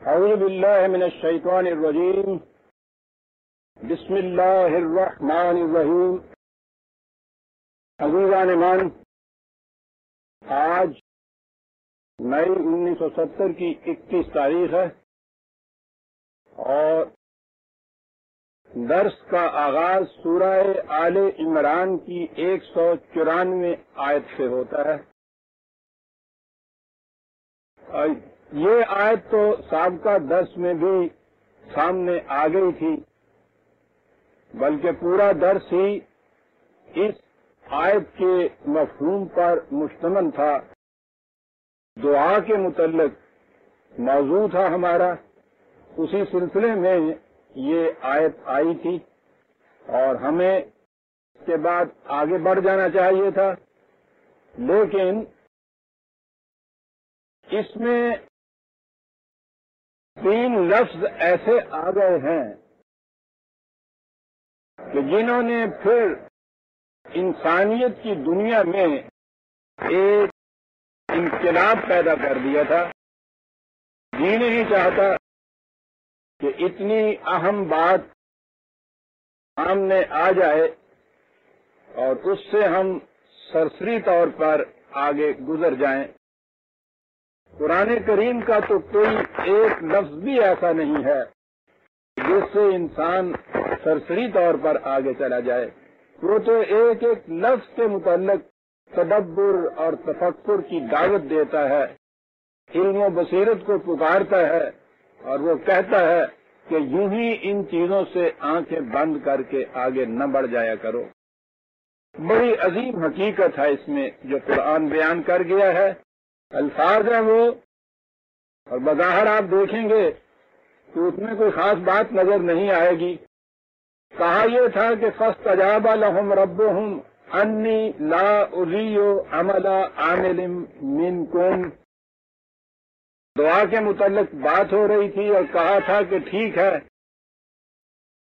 اعوذ باللہ من الشیطان الرجیم بسم اللہ الرحمن الرحیم۔ عزیزان ایمان، آج مئی 1970 کی 21 تاریخ ہے اور درس کا آغاز سورہ آل عمران کی 194 آیت سے ہوتا ہے۔ یہ آیت تو سابقہ درس میں بھی سامنے آ گئی تھی، بلکہ پورا درس ہی اس آیت کے مفہوم پر مشتمل تھا۔ دعا کے متعلق موضوع تھا ہمارا، اسی سلسلے میں یہ آیت آئی تھی اور ہمیں اس کے بعد آگے بڑھ جانا چاہیے تھا، لیکن اس میں 3 لفظ ایسے آ گئے ہیں کہ جنہوں نے پھر انسانیت کی دنیا میں ایک انقلاب پیدا کر دیا تھا۔ جی نہیں چاہتا کہ اتنی اہم بات سامنے آ جائے اور اس سے ہم سرسری طور پر آگے گزر جائیں۔ قرآن کریم کا تو کوئی ایک لفظ بھی ایسا نہیں ہے جس سے انسان سرسری طور پر آگے چلا جائے۔ وہ تو ایک ایک لفظ کے متعلق تدبر اور تفکر کی دعوت دیتا ہے، علم و بصیرت کو پکارتا ہے، اور وہ کہتا ہے کہ یوں ہی ان چیزوں سے آنکھیں بند کر کے آگے نہ بڑھ جایا کرو۔ بڑی عظیم حقیقت ہے اس میں جو قرآن بیان کر گیا ہے۔ الفاظ ہیں وہ، اور بظاہر آپ دیکھیں گے کہ اس میں کوئی خاص بات نظر نہیں آئے گی۔ کہا یہ تھا کہ فَاسْتَجَابَ لَهُمْ رَبُّهُمْ أَنِّي لَا أُضِيعُ عَمَلَ عَامِلٍ مِّنكُمْ۔ دعا کے متعلق بات ہو رہی تھی اور کہا تھا کہ ٹھیک ہے،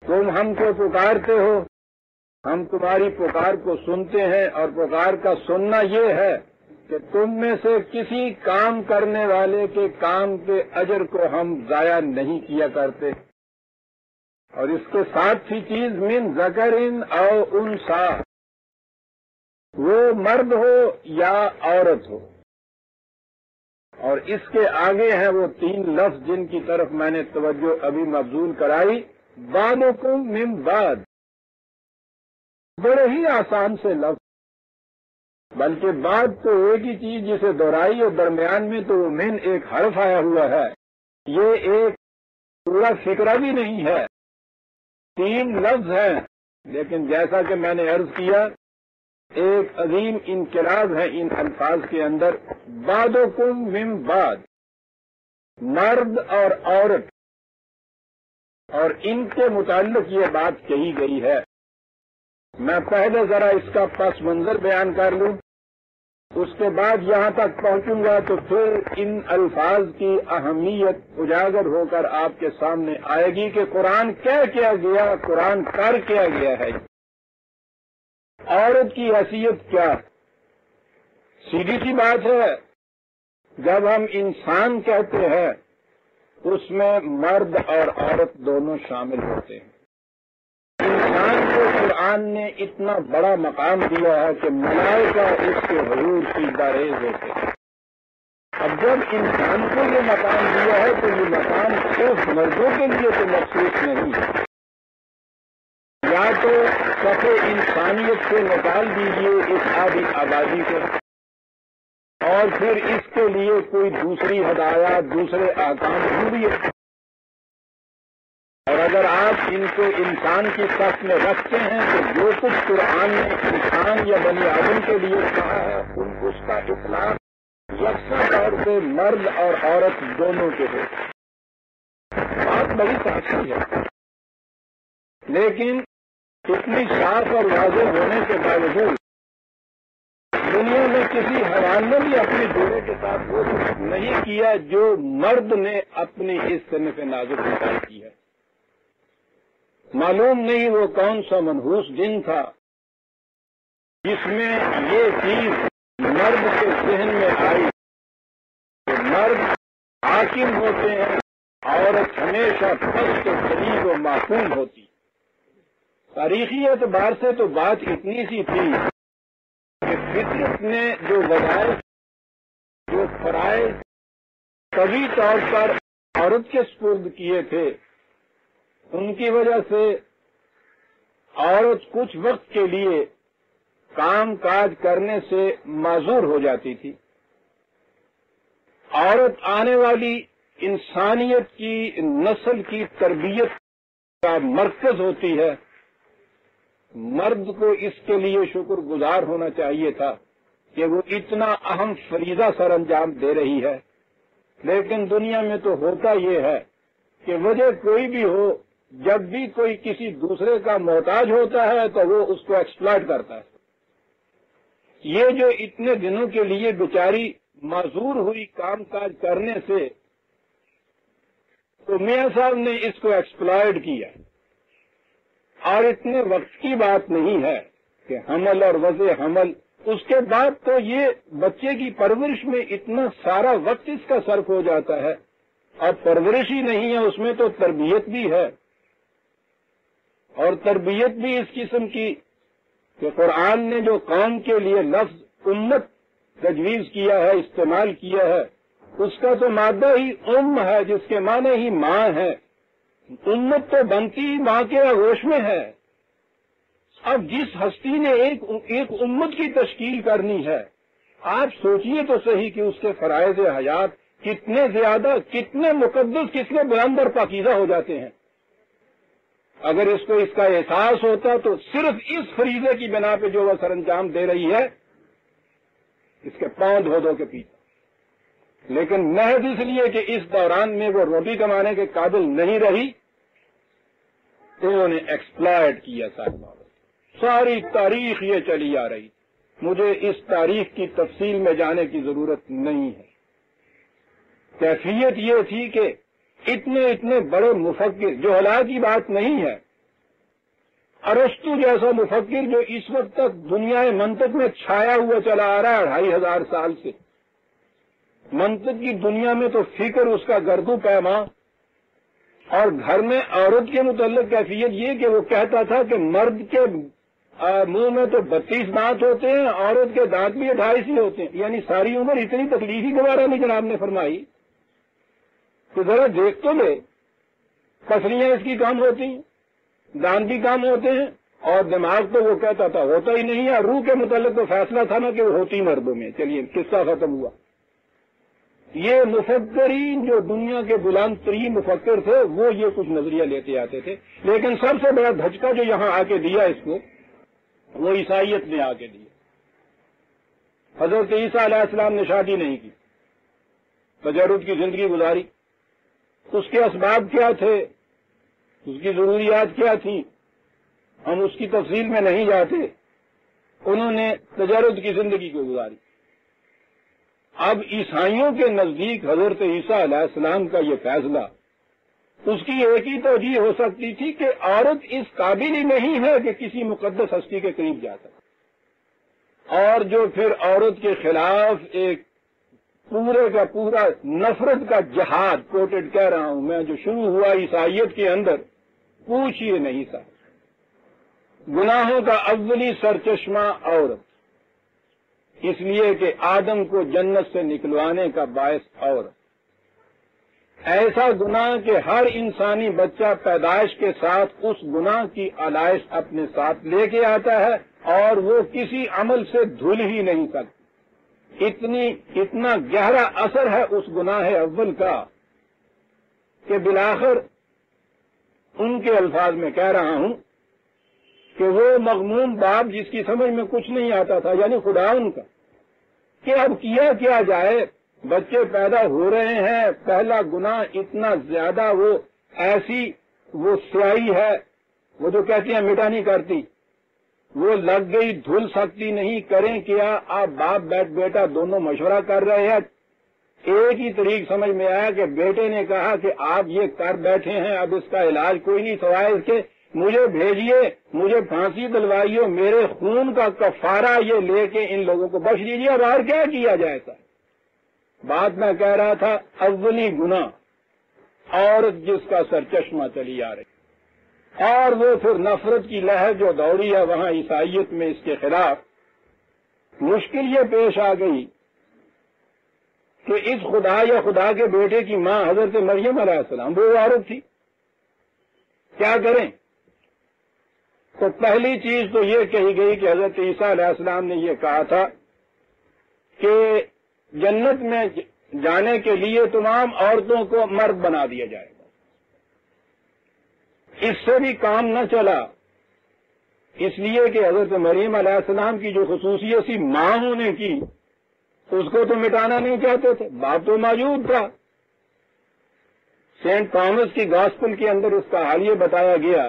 تم ہم کو پکارتے ہو، ہم تمہاری پکار کو سنتے ہیں، اور پکار کا سننا یہ ہے کہ تم میں سے کسی کام کرنے والے کے کام کے اجر کو ہم ضائع نہیں کیا کرتے۔ اور اس کے ساتھ ہی چیز من ذکرن او انثی، وہ مرد ہو یا عورت ہو۔ اور اس کے آگے ہیں وہ 3 لفظ جن کی طرف میں نے توجہ ابھی مبذول کرائی، بعضکم من بعض۔ بڑے ہی آسان سے لفظ، بلکہ بعد تو ایک ہی چیز جسے دہرائی اور درمیان میں تو من ایک حرف آیا ہوا ہے۔ یہ ایک پورا فقرہ بھی نہیں ہے، 3 لفظ ہیں، لیکن جیسا کہ میں نے عرض کیا ایک عظیم انقلاب ہے ان الفاظ کے اندر۔ بعضکم من بعض، مرد اور عورت، اور ان کے متعلق یہ بات کہی گئی ہے۔ میں پہلے ذرا اس کا پس منظر بیان کر لوں، اس کے بعد یہاں تک پہنچوں گا تو پھر ان الفاظ کی اہمیت اجاگر ہو کر آپ کے سامنے آئے گی کہ قرآن کیا گیا، قرآن کر کیا گیا ہے۔ عورت کی حیثیت کیا؟ سیدھی سی بات ہے، جب ہم انسان کہتے ہیں اس میں مرد اور عورت دونوں شامل ہوتے ہیں۔ انسان کو قرآن نے اتنا بڑا مقام دیا ہے کہ ملائکہ اس کے حضور سجدہ ریز ہوتے ہیں۔ اب جب انسان کو یہ مقام دیا ہے تو یہ مقام صرف مردوں کے لیے تو مخصوص نہیں ہے۔ یا تو صفِ انسانیت سے نکال دیجیے اس آدھی آبادی کو، اور پھر اس کے لیے کوئی دوسری ہدایات، دوسرے احکام ضروری۔ اور اگر آپ ان کو انسان کی صف میں رکھتے ہیں تو جو کچھ قرآن نے انسان یا بنی آدم کے لیے کہا ہے اس کا اطلاق یکساں طور پہ مرد اور عورت دونوں کے ہو۔ بات بڑی سختی ہے، لیکن اتنی صاف اور واضح ہونے کے باوجود دنیا میں کسی حیوان نے بھی اپنے جوڑے کے ساتھ وہ نہیں کیا جو مرد نے اپنی اس صنف نازک نکال کی ہے۔ معلوم نہیں وہ کون سا منحوس جن تھا جس میں یہ چیز مرد کے ذہن میں آئی کہ مرد حاکم ہوتے ہیں عورت ہمیشہ پست و ذلیل و معصوم ہوتی. تاریخی اعتبار سے تو بات اتنی سی تھی کہ فطرت نے جو وظائف، جو فرائض طبی طور پر عورت کے سپرد کیے تھے، ان کی وجہ سے عورت کچھ وقت کے لیے کام کاج کرنے سے معذور ہو جاتی تھی. عورت آنے والی انسانیت کی نسل کی تربیت کا مرکز ہوتی ہے. مرد کو اس کے لیے شکر گزار ہونا چاہیے تھا کہ وہ اتنا اہم فریضہ سر انجام دے رہی ہے. لیکن دنیا میں تو ہوتا یہ ہے کہ وجہ کوئی بھی ہو، جب بھی کوئی کسی دوسرے کا محتاج ہوتا ہے تو وہ اس کو ایکسپلائٹ کرتا ہے. یہ جو اتنے دنوں کے لیے بیچاری معذور ہوئی کام کاج کرنے سے، تو میاں صاحب نے اس کو ایکسپلائٹ کیا. اور اتنے وقت کی بات نہیں ہے کہ حمل اور وضع حمل، اس کے بعد تو یہ بچے کی پرورش میں اتنا سارا وقت اس کا صرف ہو جاتا ہے. اور پرورش ہی نہیں ہے، اس میں تو تربیت بھی ہے. اور تربیت بھی اس قسم کی کہ قرآن نے جو قوم کے لیے لفظ امت تجویز کیا ہے، استعمال کیا ہے، اس کا تو مادہ ہی ہے، جس کے معنی ہی ماں ہے. امت تو بنتی ماں کے آغوش میں ہے. اب جس ہستی نے ایک امت کی تشکیل کرنی ہے، آپ سوچئے تو صحیح کہ اس کے فرائض حیات کتنے زیادہ، کتنے مقدس، کتنے بلند اور پاکیزہ ہو جاتے ہیں. اگر اس کو اس کا احساس ہوتا تو صرف اس فریضے کی بنا پہ جو وہ سر انجام دے رہی ہے، اس کے پاؤں دھو دھو کے پیتا. لیکن محض اس لیے کہ اس دوران میں وہ روٹی کمانے کے قابل نہیں رہی، تو انہوں نے ایکسپلائٹ کیا. ساری تاریخ یہ چلی آ رہی. مجھے اس تاریخ کی تفصیل میں جانے کی ضرورت نہیں ہے. کیفیت یہ تھی کہ اتنے بڑے مفکر، جو حلا کی بات نہیں ہے، ارسطو جیسا مفکر جو اس وقت تک دنیا منطق میں چھایا ہوا چلا آ رہا ہے 2500 سال سے. منطق کی دنیا میں تو فکر اس کا گردو پیما. اور گھر میں عورت کے متعلق کیفیت یہ کہ وہ کہتا تھا کہ مرد کے منہ میں تو 32 دانت ہوتے ہیں، عورت کے دانت بھی 28 ہی ہوتے ہیں. یعنی ساری عمر اتنی تکلیف ہی گوارا نہیں جناب نے فرمائی کہ ذرا دیکھ تو لے، پسلیاں اس کی کام ہوتی ہیں، دانت بھی کام ہوتے ہیں، اور دماغ تو وہ کہتا تھا ہوتا ہی نہیں ہے. روح کے متعلق تو فیصلہ تھا نا کہ وہ ہوتی مردوں میں. چلیے قصہ ختم ہوا. یہ مفکرین جو دنیا کے بلند ترین مفکر تھے، وہ یہ کچھ نظریہ لیتے آتے تھے. لیکن سب سے بڑا دھچکا جو یہاں آ کے دیا اس کو، وہ عیسائیت نے آ کے دیا. حضرت عیسیٰ علیہ السلام نے شادی نہیں کی، تجرد کی زندگی گزاری. اس کے اسباب کیا تھے، اس کی ضروریات کیا تھیں، ہم اس کی تفصیل میں نہیں جاتے. انہوں نے تجرد کی زندگی کو گزاری. اب عیسائیوں کے نزدیک حضرت عیسیٰ علیہ السلام کا یہ فیصلہ، اس کی ایک ہی توجہ ہو سکتی تھی کہ عورت اس قابل ہی نہیں ہے کہ کسی مقدس ہستی کے قریب جا سکے. اور جو پھر عورت کے خلاف ایک پورے کا پورا نفرت کا جہاد، کوٹڈ کہہ رہا ہوں میں، جو شروع ہوا عیسائیت کے اندر، پوچھئے نہیں سا. گناہوں کا اولی سرچشمہ عورت، اس لیے کہ آدم کو جنت سے نکلوانے کا باعث عورت. ایسا گناہ کہ ہر انسانی بچہ پیدائش کے ساتھ اس گناہ کی علائش اپنے ساتھ لے کے آتا ہے، اور وہ کسی عمل سے دھل ہی نہیں سکتا. اتنا گہرا اثر ہے اس گناہ اول کا کہ بالآخر ان کے الفاظ میں کہہ رہا ہوں کہ وہ مغموم باپ جس کی سمجھ میں کچھ نہیں آتا تھا، یعنی خدا ان کا، کہ اب کیا جائے، بچے پیدا ہو رہے ہیں، پہلا گناہ اتنا زیادہ، وہ سیاہی ہے، وہ جو کہتی ہیں مٹا نہیں کرتی، وہ لگ گئی، دھل سکتی نہیں. کریں کیا؟ آپ باپ بیٹا دونوں مشورہ کر رہے ہیں. ایک ہی طریق سمجھ میں آیا کہ بیٹے نے کہا کہ آپ یہ کر بیٹھے ہیں، اب اس کا علاج کوئی نہیں سوائے اس کے مجھے بھیجیے، مجھے پھانسی دلوائیے، میرے خون کا کفارہ یہ لے کے ان لوگوں کو بخش دیجیے. اب اور کیا کیا جائے؟ بات میں کہہ رہا تھا اولی گناہ عورت جس کا سرچشمہ چلی آ رہی. اور وہ پھر نفرت کی لہر جو دوڑی ہے وہاں عیسائیت میں اس کے خلاف مشکل یہ پیش آ گئی کہ اس خدا یا خدا کے بیٹے کی ماں حضرت مریم علیہ السلام وہ عورت تھی. کیا کریں؟ تو پہلی چیز تو یہ کہی گئی کہ حضرت عیسیٰ علیہ السلام نے یہ کہا تھا کہ جنت میں جانے کے لیے تمام عورتوں کو مرد بنا دیا جائے گا. اس سے بھی کام نہ چلا، اس لیے کہ حضرت مریم علیہ السلام کی جو خصوصیت سی ماں ہونے کی اس کو تو مٹانا نہیں چاہتے تھے، باپ تو موجود تھا. سینٹ تھامس کی گاسپل کے اندر اس کا حال یہ بتایا گیا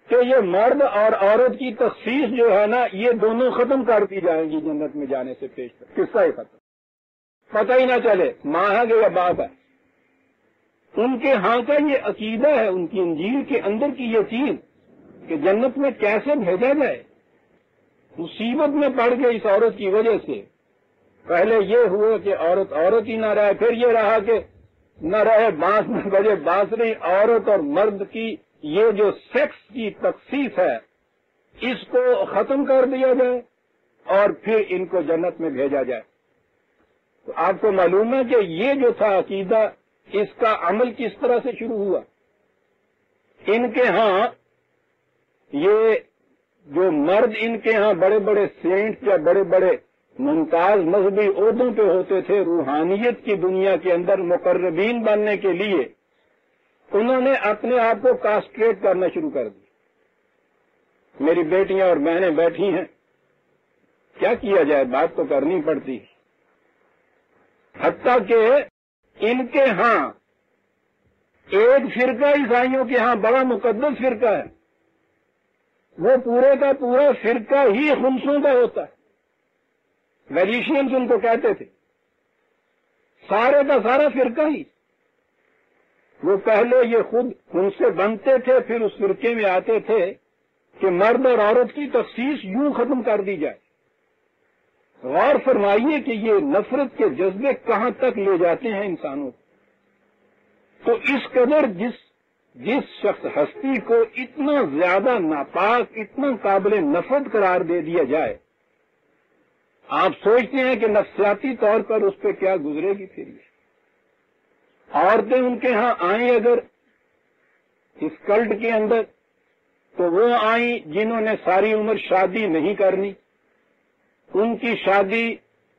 کہ یہ مرد اور عورت کی تخصیص جو ہے نا یہ دونوں ختم کر دی جائیں گی جنت میں جانے سے پیش تک. قصہ ہی ختم، پتہ ہی نہ چلے ماں ہے کہ یا باپ ہے. ان کے ہاں کا یہ عقیدہ ہے، ان کی انجیل کے اندر کی یہ چیز کہ جنت میں کیسے بھیجا جائے. مصیبت میں پڑ گئے اس عورت کی وجہ سے. پہلے یہ ہوا کہ عورت عورت ہی نہ رہے، پھر یہ رہا کہ نہ رہے بانس نہ بجے بانسری. عورت اور مرد کی یہ جو سیکس کی تخصیص ہے اس کو ختم کر دیا جائے اور پھر ان کو جنت میں بھیجا جائے. تو آپ کو معلوم ہے کہ یہ جو تھا عقیدہ اس کا عمل کس طرح سے شروع ہوا. ان کے ہاں یہ جو مرد ان کے ہاں بڑے بڑے سینٹ یا بڑے بڑے ممتاز مذہبی عہدوں پہ ہوتے تھے، روحانیت کی دنیا کے اندر مقربین بننے کے لیے انہوں نے اپنے آپ کو کاسٹریٹ کرنا شروع کر دیا. میری بیٹیاں اور بہنیں بیٹھی ہیں، کیا کیا جائے، بات تو کرنی پڑتی. حتیٰ کہ ان کے ہاں ایک فرقہ عیسائیوں کے ہاں بڑا مقدس فرقہ ہے، وہ پورے کا پورا فرقہ ہی خنثوں کا ہوتا ہے. میجیشینز ان کو کہتے تھے، سارے کا سارا فرقہ ہی. وہ پہلے یہ خود ان سے بنتے تھے، پھر اس فرقے میں آتے تھے کہ مرد اور عورت کی تخصیص یوں ختم کر دی جائے. غور فرمائیے کہ یہ نفرت کے جذبے کہاں تک لے جاتے ہیں انسانوں کو. تو اس قدر جس شخص ہستی کو اتنا زیادہ ناپاک، اتنا قابل نفرت قرار دے دیا جائے، آپ سوچتے ہیں کہ نفسیاتی طور پر اس پہ کیا گزرے گی. پھر یہ عورتیں ان کے ہاں آئیں اگر اس کلٹ کے اندر تو وہ آئیں جنہوں نے ساری عمر شادی نہیں کرنی، ان کی شادی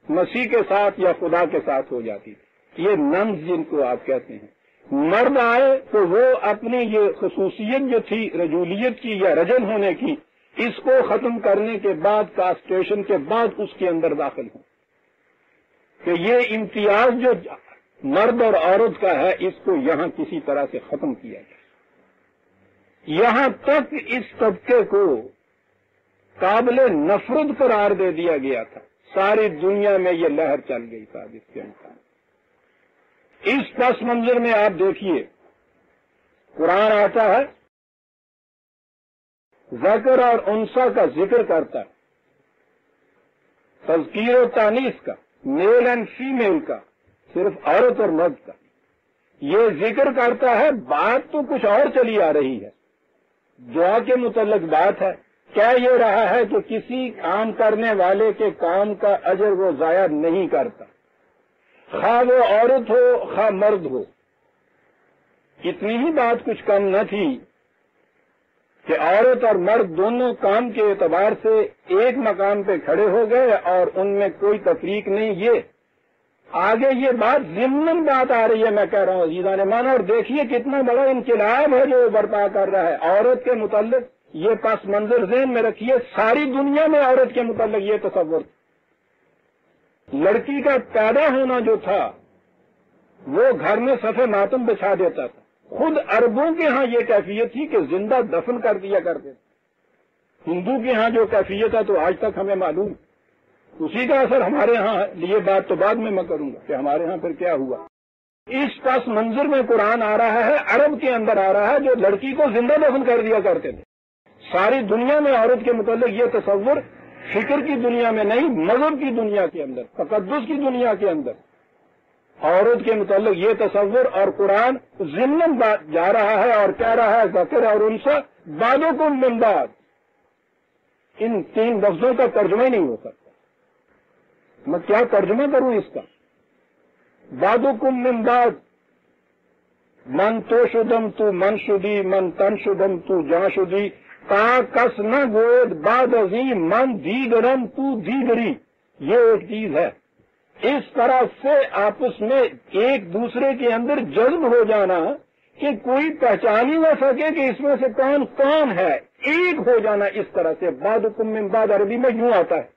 مسیح کے ساتھ یا خدا کے ساتھ ہو جاتی تھی. یہ ننز جن کو آپ کہتے ہیں. مرد آئے تو وہ اپنی یہ خصوصیت جو تھی رجولیت کی یا رجل ہونے کی، اس کو ختم کرنے کے بعد، کاسٹریشن کے بعد اس کے اندر داخل ہوں کہ یہ امتیاز جو مرد اور عورت کا ہے اس کو یہاں کسی طرح سے ختم کیا جائے. یہاں تک اس طبقے کو قابل نفرت قرار دے دیا گیا تھا. ساری دنیا میں یہ لہر چل گئی تھا اس کے امکان. اس پس منظر میں آپ دیکھیے قرآن آتا ہے، ذکر اور انثی کا ذکر کرتا ہے، تذکیر و تانیث کا، میل اینڈ فیمیل کا، صرف عورت اور مرد کا. یہ ذکر کرتا ہے، بات تو کچھ اور چلی آ رہی ہے. دعا کے متعلق بات ہے. کیا یہ رہا ہے کہ کسی کام کرنے والے کے کام کا اجر وہ ضائع نہیں کرتا، خواہ وہ عورت ہو خواہ مرد ہو. اتنی ہی بات کچھ کم نہ تھی کہ عورت اور مرد دونوں کام کے اعتبار سے ایک مقام پہ کھڑے ہو گئے اور ان میں کوئی تفریق نہیں. یہ آگے یہ بات ضمن بات آ رہی ہے، میں کہہ رہا ہوں عزیزان مان، اور دیکھیے کتنا بڑا انقلاب ہے جو وہ برپا کر رہا ہے عورت کے متعلق. یہ پس منظر ذہن میں رکھیے، ساری دنیا میں عورت کے متعلق یہ تصور، لڑکی کا پیدا ہونا جو تھا وہ گھر میں صفے ماتم بچھا دیتا تھا. خود عربوں کے ہاں یہ کیفیت تھی کہ زندہ دفن کر دیا کرتے تھے. ہندو کے ہاں جو کیفیت ہے تو آج تک ہمیں معلوم، اسی کا اثر ہمارے ہاں ہے. یہ بات تو بعد میں کروں گا کہ ہمارے ہاں پھر کیا ہوا. اس پس منظر میں قرآن آ رہا ہے، عرب کے اندر آ رہا ہے جو لڑکی کو زندہ دفن کر دیا کرتے تھے. ساری دنیا میں عورت کے متعلق یہ تصور فکر کی دنیا میں نہیں، مذہب کی دنیا کے اندر، تقدس کی دنیا کے اندر عورت کے متعلق یہ تصور، اور قرآن ضمن جا رہا ہے اور کہہ رہا ہے ذکر اور انثی بعضکم من بعض. ان تین لفظوں کا ترجمہ ہی نہیں ہو سکتا. میں کیا ترجمہ کروں اس کا؟ بعضکم من بعض، من تو شدم تو من شدی، من تن شدم تو جان شدی، تا کس نہ گوید بعد ازیں من دیگرم تو دیگری. یہ ایک چیز ہے. اس طرح سے آپس میں ایک دوسرے کے اندر جذب ہو جانا کہ کوئی پہچان ہی نہ سکے کہ اس میں سے کون کون ہے، ایک ہو جانا. اس طرح سے بعضکم من بعض عربی میں یوں آتا ہے،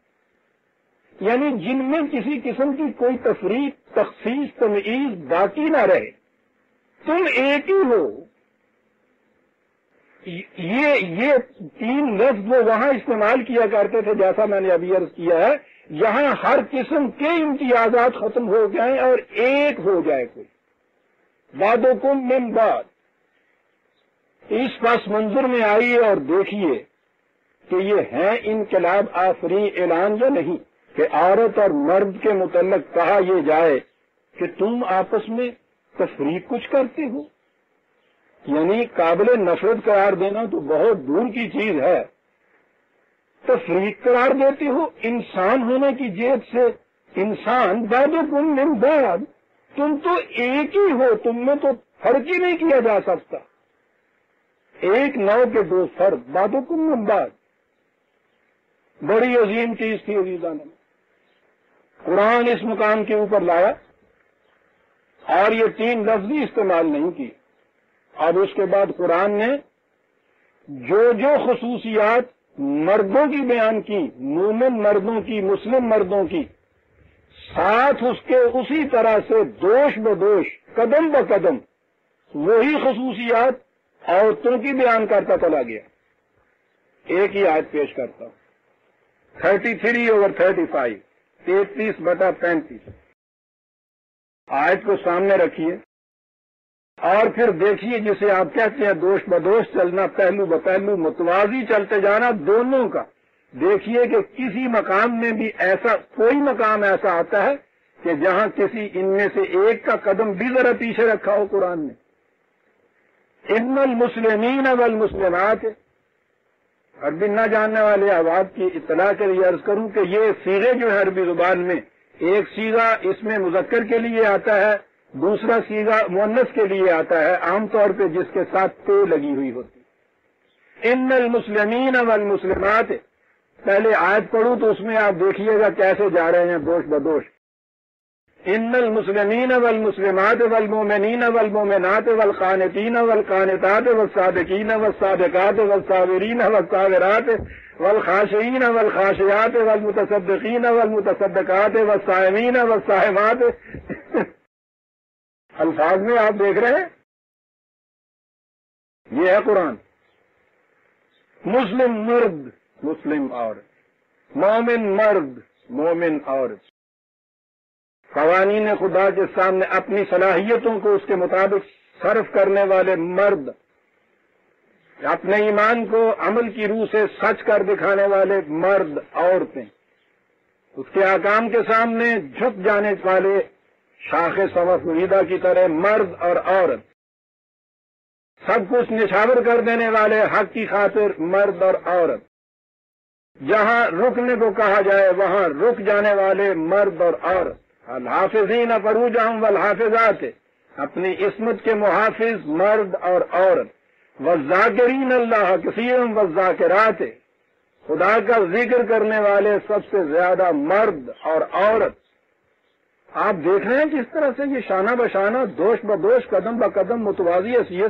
یعنی جن میں کسی قسم کی کوئی تفریق، تخصیص، تمییز باقی نہ رہے، تم ایک ہی ہو. یہ تین لفظ وہ وہاں استعمال کیا کرتے تھے، جیسا میں نے ابھی عرض کیا ہے، جہاں ہر قسم کے امتیازات ختم ہو جائیں اور ایک ہو جائے کوئی. بعضکم من بعض. اس پس منظر میں آئیے اور دیکھیے کہ یہ ہے انقلاب آفرین اعلان یا نہیں، کہ عورت اور مرد کے متعلق کہا یہ جائے کہ تم آپس میں تفریق کچھ کرتے ہو. یعنی قابل نفرت قرار دینا تو بہت دور کی چیز ہے، تفریق قرار دیتے ہو. انسان ہونے کی جیت سے انسان بعضکم من بعض، تم تو ایک ہی ہو، تم میں تو فرق ہی نہیں کیا جا سکتا. ایک نو کے دو فرق، بعضکم من بعض. بڑی عظیم چیز تھی عزیزان. قرآن اس مقام کے اوپر لایا اور یہ تین لفظ بھی استعمال نہیں کی. اب اس کے بعد قرآن نے جو خصوصیات مردوں کی بیان کی، مومن مردوں کی، مسلم مردوں کی، ساتھ اس کے اسی طرح سے دوش بدوش، قدم بقدم وہی خصوصیات عورتوں کی بیان کرتا چلا گیا. ایک ہی آیت پیش کرتا ہوں، 33/35، 33/35. آیت کو سامنے رکھیے اور پھر دیکھیے جسے آپ کہتے ہیں دوش بدوش چلنا، پہلو بپہلو متوازی چلتے جانا دونوں کا. دیکھیے کہ کسی مقام میں بھی ایسا، کوئی مقام ایسا آتا ہے کہ جہاں کسی ان میں سے ایک کا قدم بھی ذرا پیچھے رکھا ہو قرآن نے. ان المسلمین والمسلمات، عربی نہ جاننے والے احباب کی اطلاع کے لیے عرض کروں کہ یہ صیغے جو ہے عربی زبان میں، ایک صیغہ اس میں مذکر کے لیے آتا ہے، دوسرا صیغہ مؤنث کے لیے آتا ہے، عام طور پہ جس کے ساتھ تے لگی ہوئی ہوتی. ان المسلمین والمسلمات، پہلے آیت پڑھوں تو اس میں آپ دیکھیے گا کیسے جا رہے ہیں دوش بدوش. ان المسلمین والمسلمات والمؤمنین والمؤمنات والقانتین والقانتات والصادقین والصادقات والصابرین والصابرات والخاشعین والخاشعات والمتصدقین والمتصدقات والصائمین والصائمات. الفاظ میں آپ دیکھ رہے ہیں، یہ ہے قرآن. مسلم مرد، مسلم عورت، مومن مرد، مومن عورت. قوانین خدا کے سامنے اپنی صلاحیتوں کو اس کے مطابق صرف کرنے والے مرد، اپنے ایمان کو عمل کی روح سے سچ کر دکھانے والے مرد، عورتیں، اس کے احکام کے سامنے جھک جانے والے شاخ صوف مریدہ کی طرح مرد اور عورت، سب کچھ نچھاور کر دینے والے حق کی خاطر مرد اور عورت، جہاں رکنے کو کہا جائے وہاں رک جانے والے مرد اور عورت. الحافظین فروجہم والحافظات، اپنی عصمت کے محافظ مرد اور عورت. والذاکرین اللہ کثیرا والذاکرات، خدا کا ذکر کرنے والے سب سے زیادہ مرد اور عورت. آپ دیکھ رہے ہیں کس طرح سے یہ شانہ بشانہ، دوش بدوش، قدم بقدم متوازی حیثیت